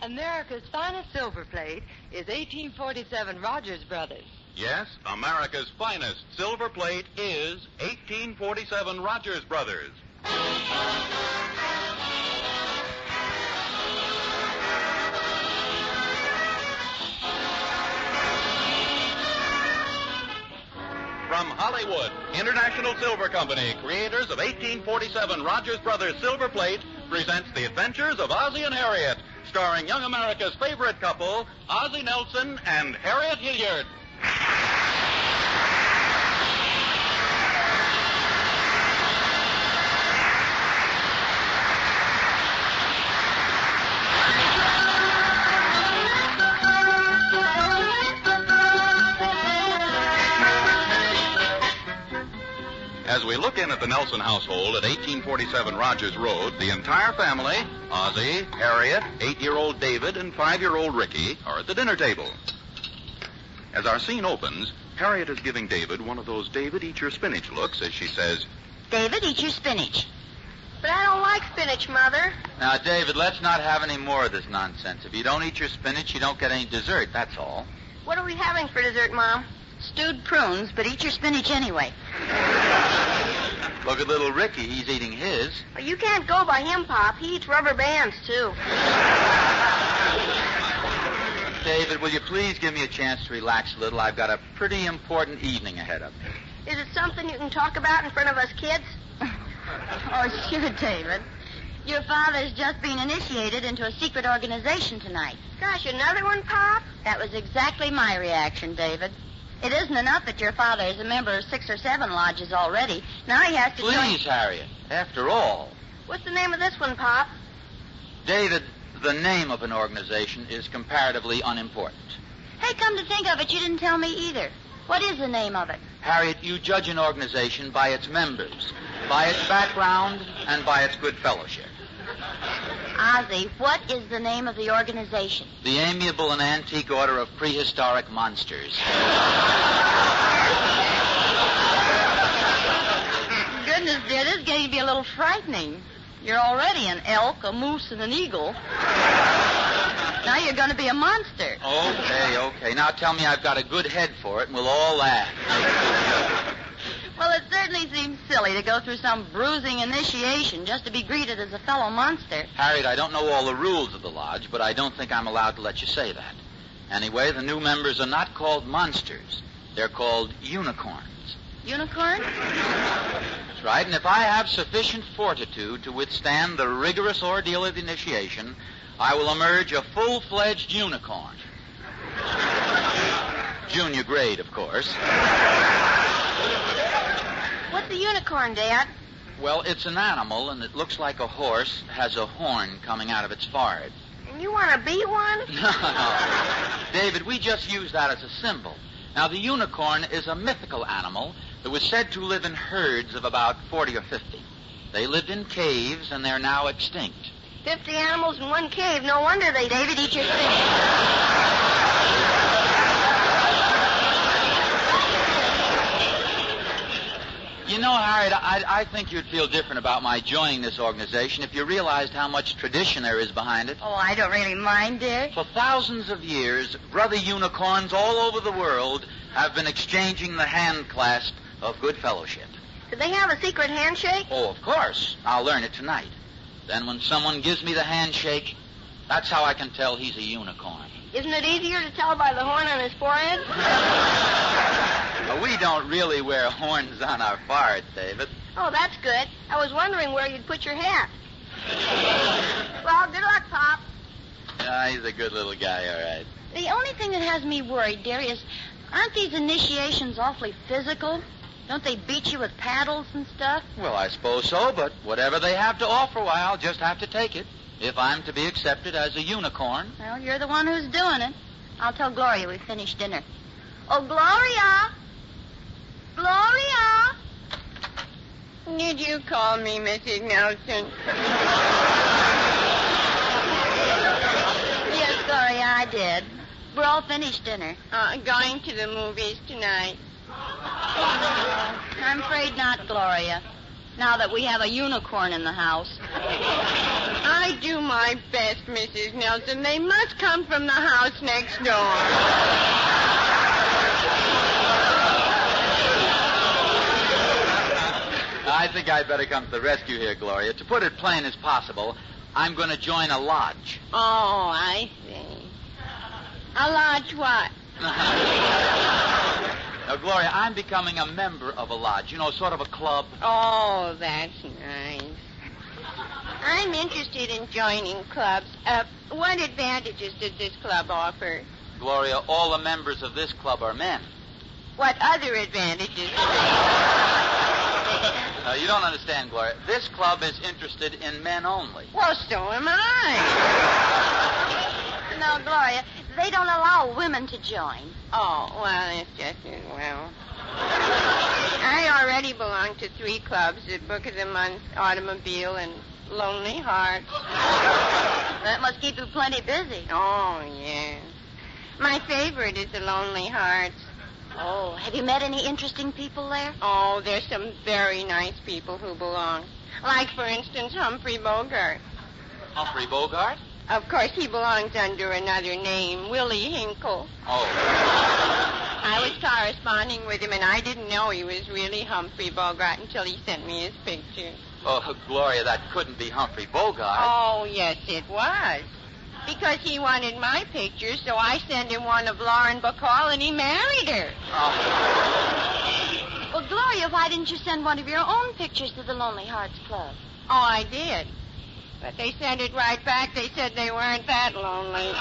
America's finest silver plate is 1847 Rogers Brothers. Yes, America's finest silver plate is 1847 Rogers Brothers. From Hollywood, International Silver Company, creators of 1847 Rogers Brothers Silver Plate, presents The Adventures of Ozzie and Harriet, starring young America's favorite couple, Ozzie Nelson and Harriet Hilliard. As we look in at the Nelson household at 1847 Rogers Road, the entire family, Ozzie, Harriet, 8-year-old David, and 5-year-old Ricky, are at the dinner table. As our scene opens, Harriet is giving David one of those David, eat your spinach looks as she says, David, eat your spinach. But I don't like spinach, Mother. Now, David, let's not have any more of this nonsense. If you don't eat your spinach, you don't get any dessert, that's all. What are we having for dessert, Mom? Stewed prunes, but eat your spinach anyway. Look at little Ricky. He's eating his. Well, you can't go by him, Pop. He eats rubber bands, too. David, will you please give me a chance to relax a little? I've got a pretty important evening ahead of me. Is it something you can talk about in front of us kids? Oh, sure, David. Your father's just been initiated into a secret organization tonight. Gosh, another one, Pop? That was exactly my reaction, David. It isn't enough that your father is a member of 6 or 7 lodges already. Now he has to join... Please, Harriet. After all. What's the name of this one, Pop? David, the name of an organization is comparatively unimportant. Hey, come to think of it, you didn't tell me either. What is the name of it? Harriet, you judge an organization by its members, by its background, and by its good fellowship. Ozzie, what is the name of the organization? The Amiable and Antique Order of Prehistoric Monsters. Goodness, dear, this is getting to be a little frightening. You're already an elk, a moose, and an eagle. Now you're going to be a monster. Okay. Now tell me I've got a good head for it, and we'll all laugh. Well, it certainly seems silly to go through some bruising initiation just to be greeted as a fellow monster. Harriet, I don't know all the rules of the lodge, but I don't think I'm allowed to let you say that. Anyway, the new members are not called monsters. They're called unicorns. Unicorn? That's right, and if I have sufficient fortitude to withstand the rigorous ordeal of the initiation, I will emerge a full-fledged unicorn. Junior grade, of course. What's a unicorn, Dad? Well, it's an animal, and it looks like a horse has a horn coming out of its forehead. And you want to be one? No. David, we just use that as a symbol. Now, the unicorn is a mythical animal that was said to live in herds of about 40 or 50. They lived in caves, and they're now extinct. 50 animals in one cave. No wonder they... David, eat your spinach. You know, Harriet, I think you'd feel different about my joining this organization if you realized how much tradition there is behind it. Oh, I don't really mind, dear. For thousands of years, brother unicorns all over the world have been exchanging the hand clasp of good fellowship. Do they have a secret handshake? Oh, of course. I'll learn it tonight. Then when someone gives me the handshake, that's how I can tell he's a unicorn. Isn't it easier to tell by the horn on his forehead? We don't really wear horns on our foreheads, David. Oh, that's good. I was wondering where you'd put your hat. Well, good luck, Pop. He's a good little guy, all right. The only thing that has me worried, dear, is aren't these initiations awfully physical? Don't they beat you with paddles and stuff? Well, I suppose so, but whatever they have to offer, why, I'll just have to take it. If I'm to be accepted as a unicorn. Well, you're the one who's doing it. I'll tell Gloria we finished dinner. Oh, Gloria! Gloria! Did you call me, Mrs. Nelson? Yes, Gloria, I did. We're all finished dinner. Going to the movies tonight. I'm afraid not, Gloria. Now that we have a unicorn in the house. I I do my best, Mrs. Nelson. They must come from the house next door. I think I'd better come to the rescue here, Gloria. To put it plain as possible, I'm going to join a lodge. Oh, I see. A lodge what? Now, Gloria, I'm becoming a member of a lodge. You know, sort of a club. Oh, that's nice. I'm interested in joining clubs. What advantages does this club offer? Gloria, all the members of this club are men. What other advantages? You don't understand, Gloria. This club is interested in men only. Well, so am I. No, Gloria, they don't allow women to join. Oh, well, it's just as well. I already belong to 3 clubs, the Book of the Month, Automobile, and Lonely Hearts. That must keep you plenty busy. Oh, yes. My favorite is the Lonely Hearts. Oh, have you met any interesting people there? Oh, there's some very nice people who belong. Like, for instance, Humphrey Bogart. Humphrey Bogart? Of course, he belongs under another name, Willie Hinkle. Oh. I was corresponding with him, and I didn't know he was really Humphrey Bogart until he sent me his picture. Oh, Gloria, that couldn't be Humphrey Bogart. Oh, yes, it was. Because he wanted my picture, so I sent him one of Lauren Bacall, and he married her. Oh. Well, Gloria, why didn't you send one of your own pictures to the Lonely Hearts Club? Oh, I did. But they sent it right back. They said they weren't that lonely.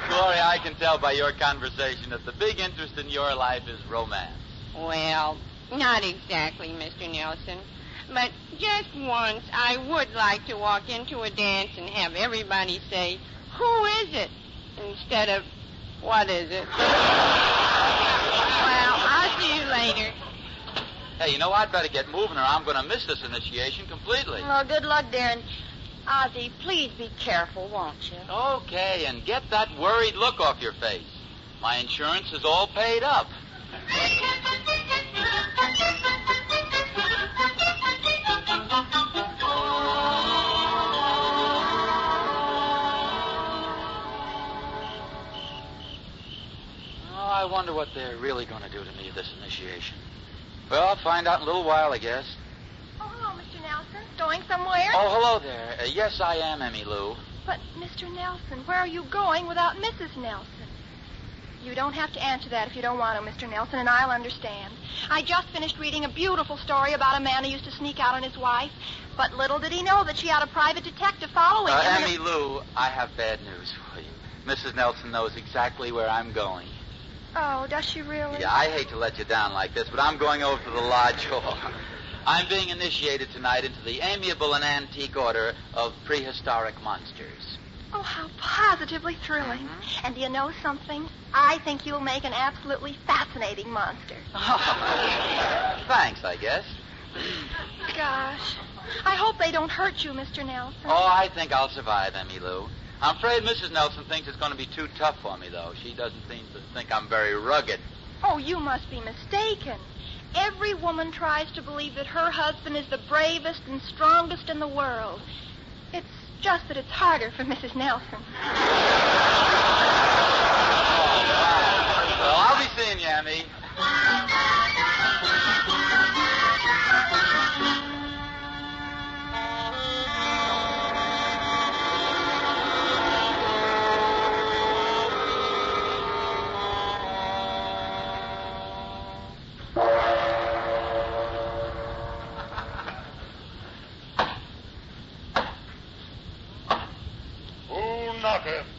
Gloria, I can tell by your conversation that the big interest in your life is romance. Well, not exactly, Mr. Nelson. But just once, I would like to walk into a dance and have everybody say, "Who is it?" instead of, "What is it?" Well, I'll see you later. Hey, you know, I'd better get moving or I'm going to miss this initiation completely. Well, good luck, dear. And Ozzie, please be careful, won't you? Okay, and get that worried look off your face. My insurance is all paid up. Oh, I wonder what they're really going to do to me at this initiation. Well, I'll find out in a little while, I guess. Oh, hello, Mr. Nelson. Going somewhere? Oh, hello there. Yes, I am, Emmy Lou. But, Mr. Nelson, where are you going without Mrs. Nelson? You don't have to answer that if you don't want to, Mr. Nelson, and I'll understand. I just finished reading a beautiful story about a man who used to sneak out on his wife, but little did he know that she had a private detective following him. Emmy Lou, I have bad news for you. Mrs. Nelson knows exactly where I'm going. Oh, does she really? Yeah, I hate to let you down like this, but I'm going over to the lodge hall. I'm being initiated tonight into the amiable and antique order of prehistoric monsters. Oh, how positively thrilling. Mm-hmm. And do you know something? I think you'll make an absolutely fascinating monster. Oh, thanks, I guess. Gosh. I hope they don't hurt you, Mr. Nelson. Oh, I think I'll survive, Emmy Lou. I'm afraid Mrs. Nelson thinks it's going to be too tough for me, though. She doesn't seem to think I'm very rugged. Oh, you must be mistaken. Every woman tries to believe that her husband is the bravest and strongest in the world. It's just that it's harder for Mrs. Nelson. Well, I'll be seeing you, Emmy.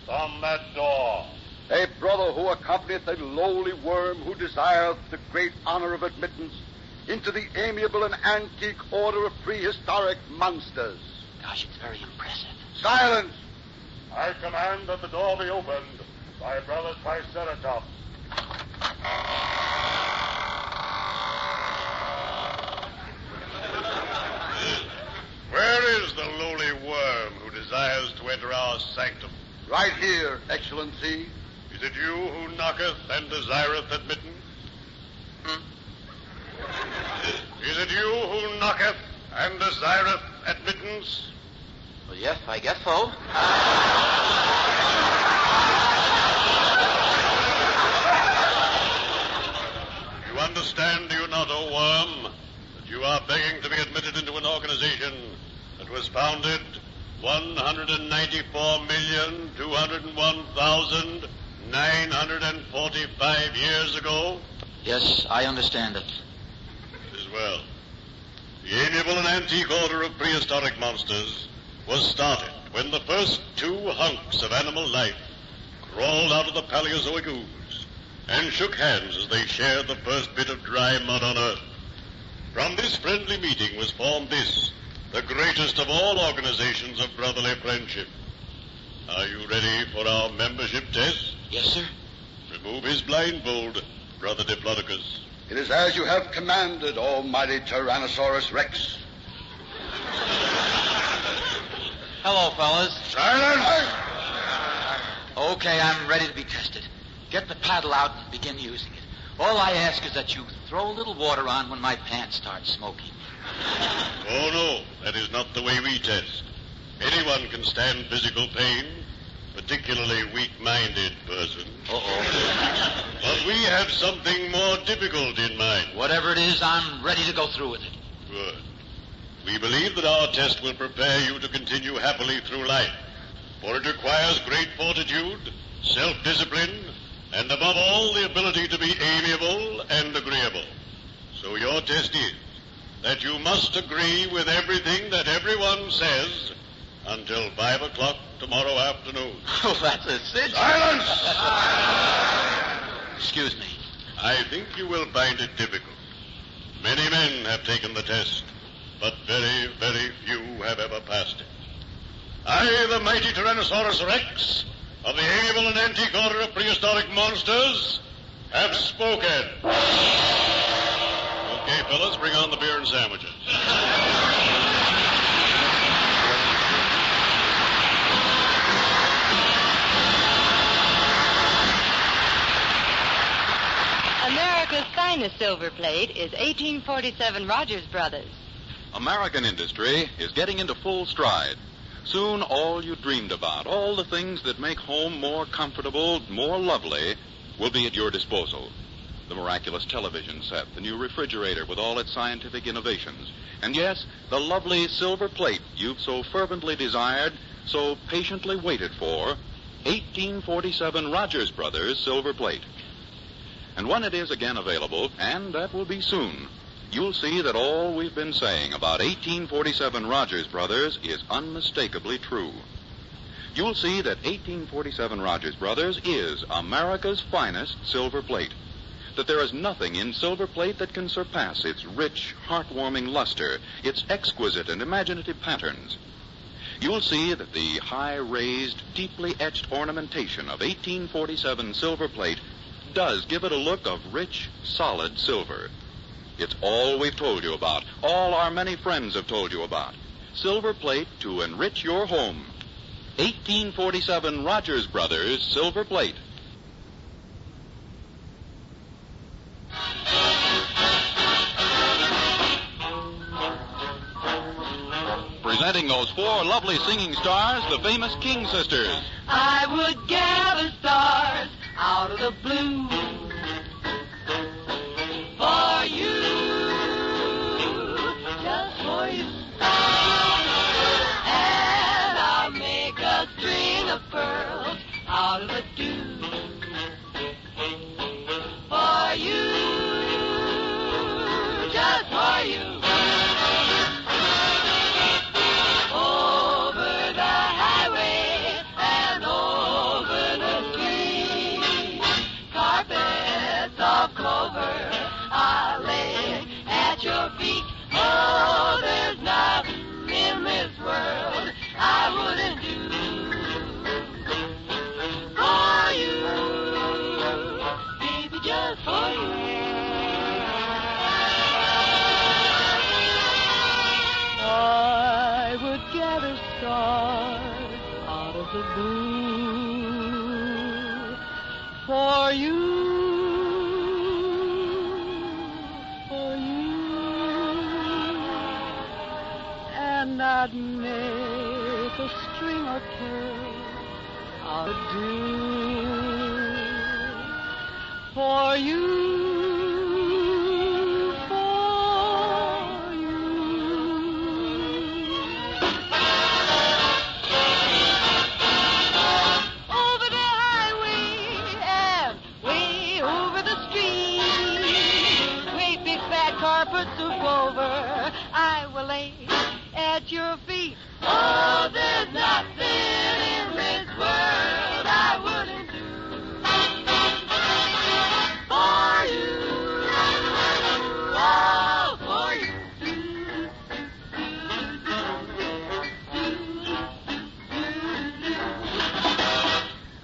On that door. A brother who accompanieth a lowly worm who desireth the great honor of admittance into the amiable and antique order of prehistoric monsters. Gosh, it's very impressive. Silence! I command that the door be opened by Brother Triceratops. Where is the lowly worm who desires to enter our sanctum? Right here, Excellency. Is it you who knocketh and desireth admittance? Is it you who knocketh and desireth admittance? Well, yes, I guess so. You understand, do you not, O worm, that you are begging to be admitted into an organization that was founded 194,201,945 years ago? Yes, I understand it. As well. The amiable and antique order of prehistoric monsters was started when the first two hunks of animal life crawled out of the Paleozoic ooze and shook hands as they shared the first bit of dry mud on Earth. From this friendly meeting was formed this, the greatest of all organizations of brotherly friendship. Are you ready for our membership test? Yes, sir. Remove his blindfold, Brother Diplodocus. It is as you have commanded, almighty Tyrannosaurus Rex. Hello, fellas. Silence! Okay, I'm ready to be tested. Get the paddle out and begin using it. All I ask is that you throw a little water on when my pants start smoking. Oh, no, that is not the way we test. Anyone can stand physical pain, particularly weak-minded person. Uh-oh. But we have something more difficult in mind. Whatever it is, I'm ready to go through with it. Good. We believe that our test will prepare you to continue happily through life, for it requires great fortitude, self-discipline, and above all, the ability to be amiable and agreeable. So your test is that you must agree with everything that everyone says until 5 o'clock tomorrow afternoon. Oh, that's a cinch. Silence! Excuse me. I think you will find it difficult. Many men have taken the test, but very, very few have ever passed it. I, the mighty Tyrannosaurus Rex, of the amiable and antique order of prehistoric monsters, have spoken. Okay, fellas, bring on the beer and sandwiches. America's finest silver plate is 1847 Rogers Brothers. American industry is getting into full stride. Soon all you dreamed about, all the things that make home more comfortable, more lovely, will be at your disposal. The miraculous television set, the new refrigerator with all its scientific innovations, and yes, the lovely silver plate you've so fervently desired, so patiently waited for, 1847 Rogers Brothers silver plate. And when it is again available, and that will be soon, you'll see that all we've been saying about 1847 Rogers Brothers is unmistakably true. You'll see that 1847 Rogers Brothers is America's finest silver plate, that there is nothing in silver plate that can surpass its rich, heartwarming luster, its exquisite and imaginative patterns. You'll see that the high-raised, deeply etched ornamentation of 1847 silver plate does give it a look of rich, solid silver. It's all we've told you about, all our many friends have told you about. Silver plate to enrich your home. 1847 Rogers Brothers silver plate. Presenting those four lovely singing stars, the famous King Sisters. I would gather stars out of the blue for you, just for you. And I'll make a string of pearls out of the dew for you, just for you. Over the highway and over the street, carpets of clover I'll lay at your feet. Oh, there's nothing in this world I wouldn't do for you, baby, just for you. I would gather stars out of the blue for you, for you. I'd make a string or two out of dew for you. I will lay at your feet. Oh, there's nothing in this world I wouldn't do for you. Oh, for you.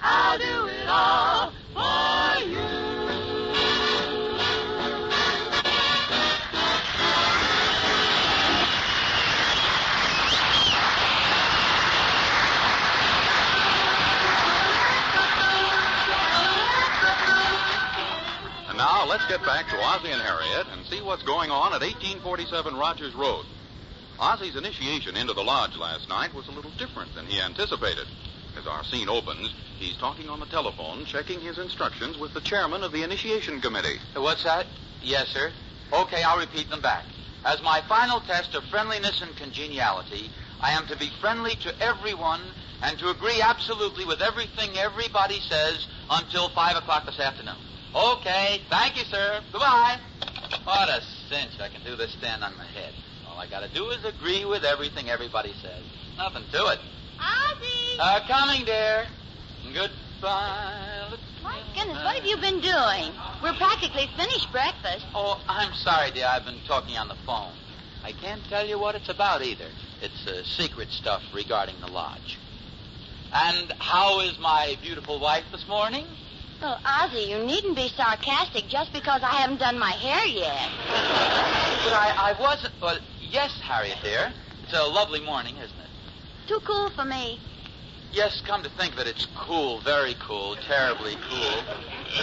I'll do it all for you. Now, let's get back to Ozzie and Harriet and see what's going on at 1847 Rogers Road. Ozzie's initiation into the lodge last night was a little different than he anticipated. As our scene opens, he's talking on the telephone, checking his instructions with the chairman of the initiation committee. What's that? Yes, sir. Okay, I'll repeat them back. As my final test of friendliness and congeniality, I am to be friendly to everyone and to agree absolutely with everything everybody says until 5 o'clock this afternoon. Okay, thank you, sir. Goodbye. What a cinch. I can do this stand on my head. All I got to do is agree with everything everybody says. Nothing to it. Ozzie! Coming, dear. Goodbye. My goodness, what have you been doing? We're practically finished breakfast. Oh, I'm sorry, dear. I've been talking on the phone. I can't tell you what it's about either. It's secret stuff regarding the lodge. And how is my beautiful wife this morning? Oh, Ozzie, you needn't be sarcastic just because I haven't done my hair yet. But I wasn't... Well, yes, Harriet, dear. It's a lovely morning, isn't it? Too cool for me. Yes, come to think of it, it's cool, very cool, terribly cool.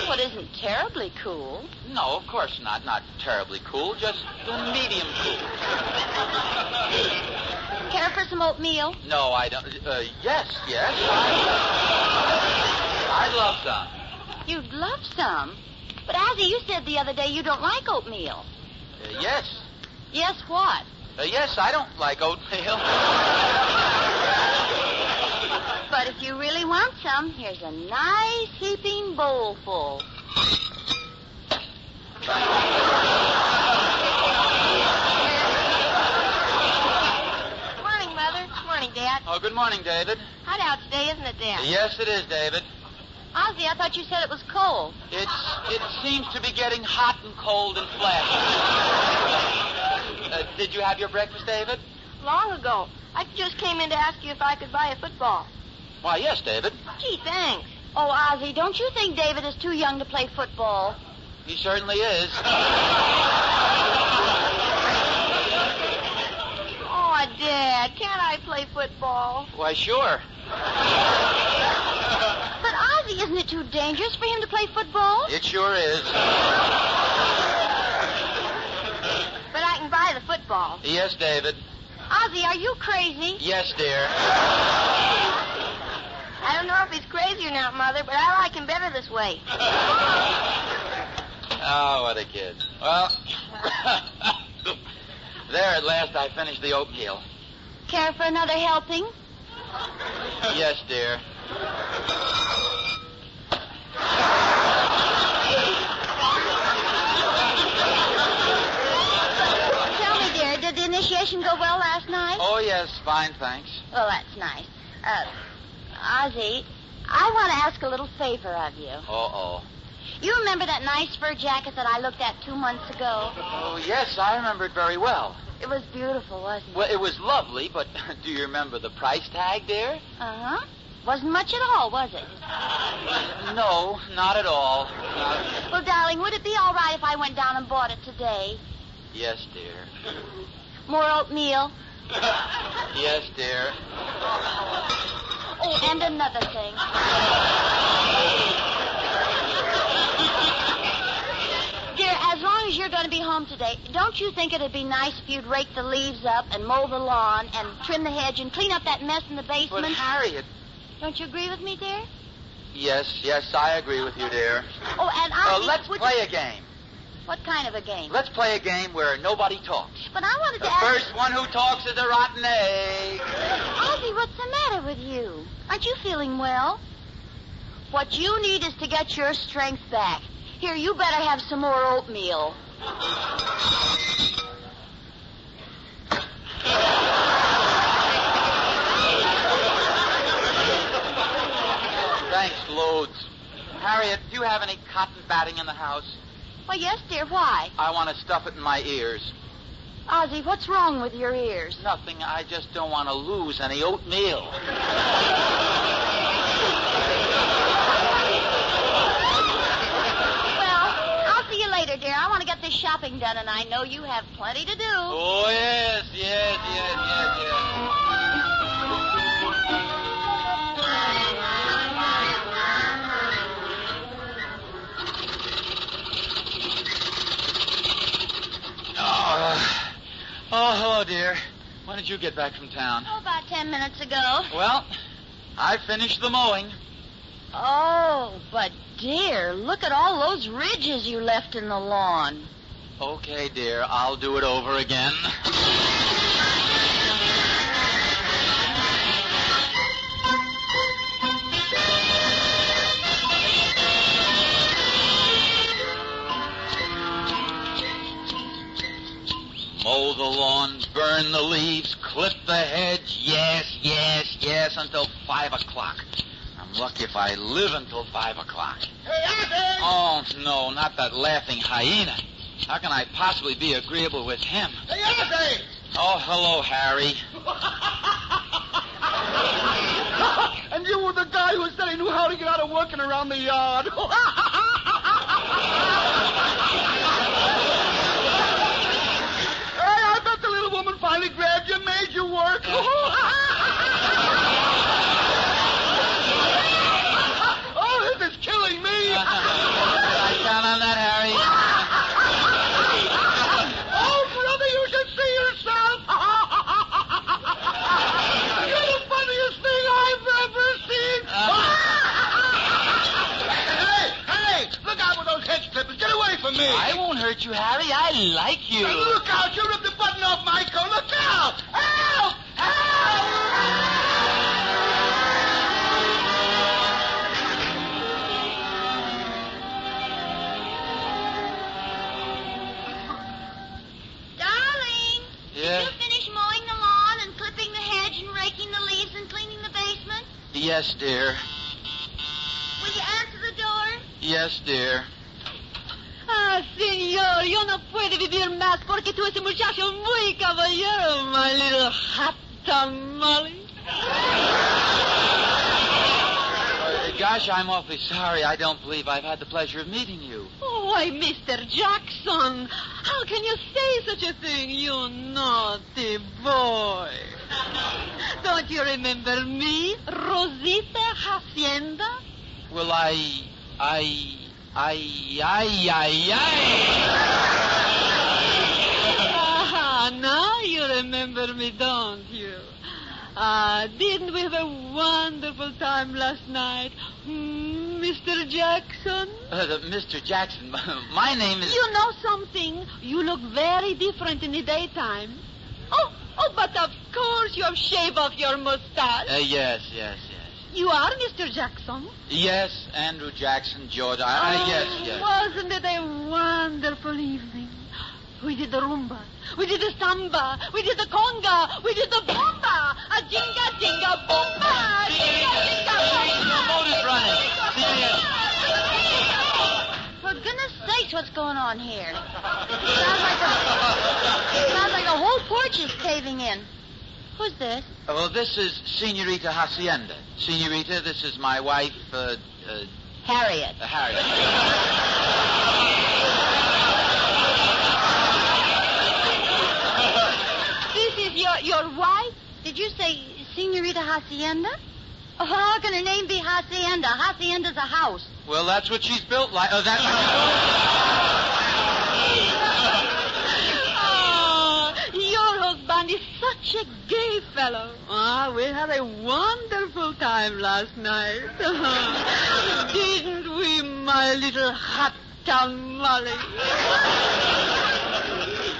What isn't terribly cool? No, of course not. Not terribly cool, just medium cool. Care for some oatmeal? No, I don't. Yes. I'd love some. You'd love some. But, Ozzie, you said the other day you don't like oatmeal. Yes. Yes, what? Yes, I don't like oatmeal. But if you really want some, here's a nice heaping bowl full. Morning, Mother. Morning, Dad. Oh, good morning, David. Hot out today, isn't it, Dad? Yes, it is, David. Ozzie, I thought you said it was cold. It seems to be getting hot and cold and flashy. Did you have your breakfast, David? Long ago. I just came in to ask you if I could buy a football. Why, yes, David. Gee, thanks. Oh, Ozzie, don't you think David is too young to play football? He certainly is. Oh, Dad, can't I play football? Why, sure. But, Ozzie, isn't it too dangerous for him to play football? It sure is. But I can buy the football. Yes, David. Ozzie, are you crazy? Yes, dear. I don't know if he's crazy or not, Mother, but I like him better this way. Oh, what a kid. Well, there at last I finished the oatmeal. Care for another helping? Yes, dear. Tell me, dear, did the initiation go well last night? Oh, yes, fine, thanks. Well, that's nice. Ozzie, I want to ask a little favor of you. Uh-oh. You remember that nice fur jacket that I looked at 2 months ago? Oh, yes, I remember it very well. It was beautiful, wasn't it? Well, it was lovely, but do you remember the price tag, dear? Uh-huh. Wasn't much at all, was it? No, not at all. Well, darling, would it be all right if I went down and bought it today? Yes, dear. More oatmeal? Yes, dear. Oh, and another thing. Dear, as long as you're going to be home today, don't you think it'd be nice if you'd rake the leaves up and mow the lawn and trim the hedge and clean up that mess in the basement? But, Harriet... Don't you agree with me, dear? Yes, I agree with you, dear. Oh, and Ozzie... Let's play a game. What kind of a game? Let's play a game where nobody talks. But I wanted to The ask... first one who talks is a rotten egg. Ozzie, what's the matter with you? Aren't you feeling well? What you need is to get your strength back. Here, you better have some more oatmeal. Thanks, loads. Harriet, do you have any cotton batting in the house? Well, yes, dear. Why? I want to stuff it in my ears. Ozzie, what's wrong with your ears? Nothing. I just don't want to lose any oatmeal. I'll see you later, dear. I want to get this shopping done, and I know you have plenty to do. Oh, yes. Oh, hello, dear. When did you get back from town? Oh, about 10 minutes ago. Well, I finished the mowing. Oh, but dear, look at all those ridges you left in the lawn. Okay, dear, I'll do it over again. Mow the lawn, burn the leaves, clip the hedge, yes, until 5 o'clock. I'm lucky if I live until 5 o'clock. Hey, Ozzie! Oh, no, not that laughing hyena. How can I possibly be agreeable with him? Hey, Ozzie! Oh, hello, Harry. And you were the guy who said he knew how to get out of working around the yard. I bet the little woman finally grabbed you and made you work. Oh, this is killing me. I count on that, Harry. Oh, brother, you should see yourself. You're the funniest thing I've ever seen. Hey, look out with those hedge clippers. Get away from me. I won't hurt you, Harry. I like you. Hey, look out. You ripped the button off my coat. Look out. Help! Darling, Yeah? did you finish mowing the lawn and clipping the hedge and raking the leaves and cleaning the basement? Yes, dear. Will you answer the door? Yes, dear. Ah, señor, yo no puedo vivir más porque tú eres un muchacho muy caballero, my little hot tamale. Gosh, I'm awfully sorry. I don't believe I've had the pleasure of meeting you. Oh, why, Mr. Jackson, how can you say such a thing, you naughty boy? Don't you remember me, Rosita Hacienda? Well, I... Ah, now you remember me, don't you? Didn't we have a wonderful time last night, Mr. Jackson? Mr. Jackson, my name is... You know something? You look very different in the daytime. Oh, but of course you have shaved off your mustache. Yes. You are Mr. Jackson? Yes, Andrew Jackson, George. Yes. Wasn't it a wonderful evening? We did the rumba. We did the samba. We did the conga. We did the bomba. A jinga, jinga, bomba. Jinga, jinga, bomba. The motor's running. For goodness sakes, what's going on here? Sounds like the whole porch is caving in. Who's this? Well, this is Senorita Hacienda. Senorita, this is my wife, Harriet. Harriet. This is your wife? Did you say Senorita Hacienda? Oh, how can her name be Hacienda? Hacienda's a house. Well, that's what she's built like. Oh, that's what she's built. such a gay fellow. We had a wonderful time last night. Didn't we, my little hot tamale?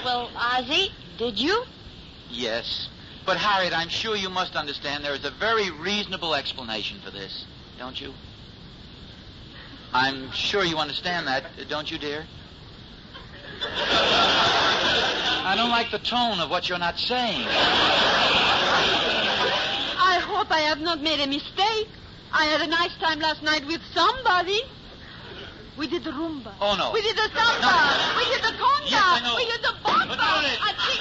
Well, Ozzie, did you? Yes. But, Harriet, I'm sure you must understand there is a very reasonable explanation for this, don't you? I'm sure you understand that, don't you, dear? I don't like the tone of what you're not saying. I hope I have not made a mistake. I had a nice time last night with somebody. We did the rumba. Oh, no. We did the samba. No. We did the conga. Yes, I know. We did the bomba. But it. I think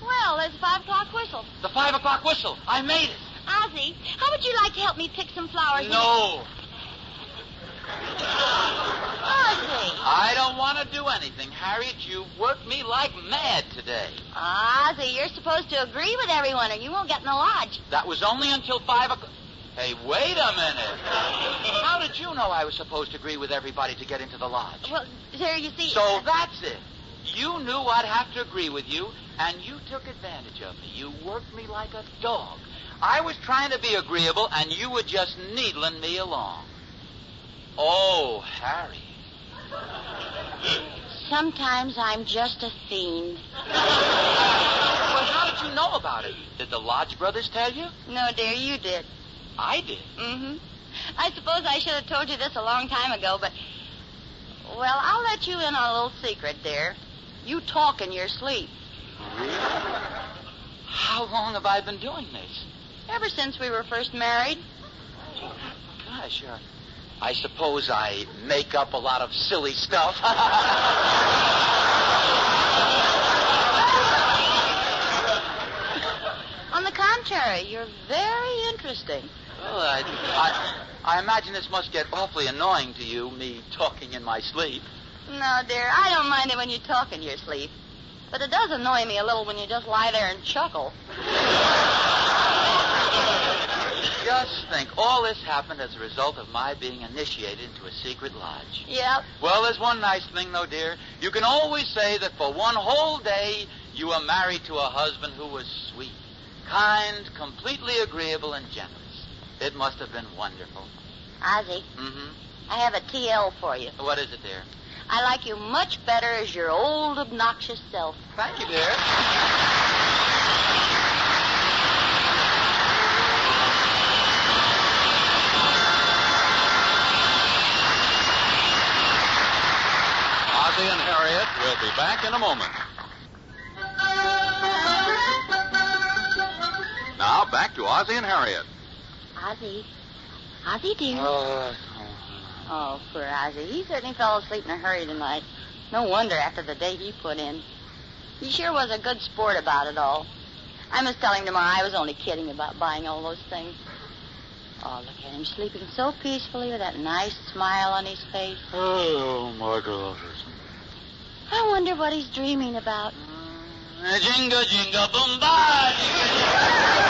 Well, there's the 5 o'clock whistle. The 5 o'clock whistle. I made it. Ozzie, how would you like to help me pick some flowers? No. Ozzie. I don't want to do anything. Harriet, you worked me like mad today. Ozzie, you're supposed to agree with everyone or you won't get in the lodge. That was only until 5 o'clock. Hey, wait a minute. How did you know I was supposed to agree with everybody to get into the lodge? Well, sir, you see... So that's it. You knew I'd have to agree with you, and you took advantage of me. You worked me like a dog. I was trying to be agreeable, and you were just needling me along. Oh, Harry. Sometimes I'm just a fiend. Well, how did you know about it? Did the Lodge brothers tell you? No, dear, you did. I did. Mm-hmm. I suppose I should have told you this a long time ago, but... Well, I'll let you in on a little secret, dear. You talk in your sleep. Really? How long have I been doing this? Ever since we were first married. Gosh, I suppose I make up a lot of silly stuff. On the contrary, you're very interesting. Well, I imagine this must get awfully annoying to you, me talking in my sleep. No, dear, I don't mind it when you talk in your sleep. But it does annoy me a little when you just lie there and chuckle. Just think, all this happened as a result of my being initiated into a secret lodge. Yep. Well, there's one nice thing, though, dear. You can always say that for one whole day you were married to a husband who was sweet, kind, completely agreeable, and generous. It must have been wonderful. Ozzie, Mm-hmm. I have a TL for you. What is it, dear? I like you much better as your old, obnoxious self. Thank you, dear. Ozzie and Harriet will be back in a moment. Now, back to Ozzie and Harriet. Ozzie, dear. Oh, poor Ozzie. He certainly fell asleep in a hurry tonight. No wonder after the day he put in. He sure was a good sport about it all. I must tell him tomorrow I was only kidding about buying all those things. Oh, look at him sleeping so peacefully with that nice smile on his face. Oh, my God. I wonder what he's dreaming about. Jinga, jinga, boom, ba, jinga, jinga.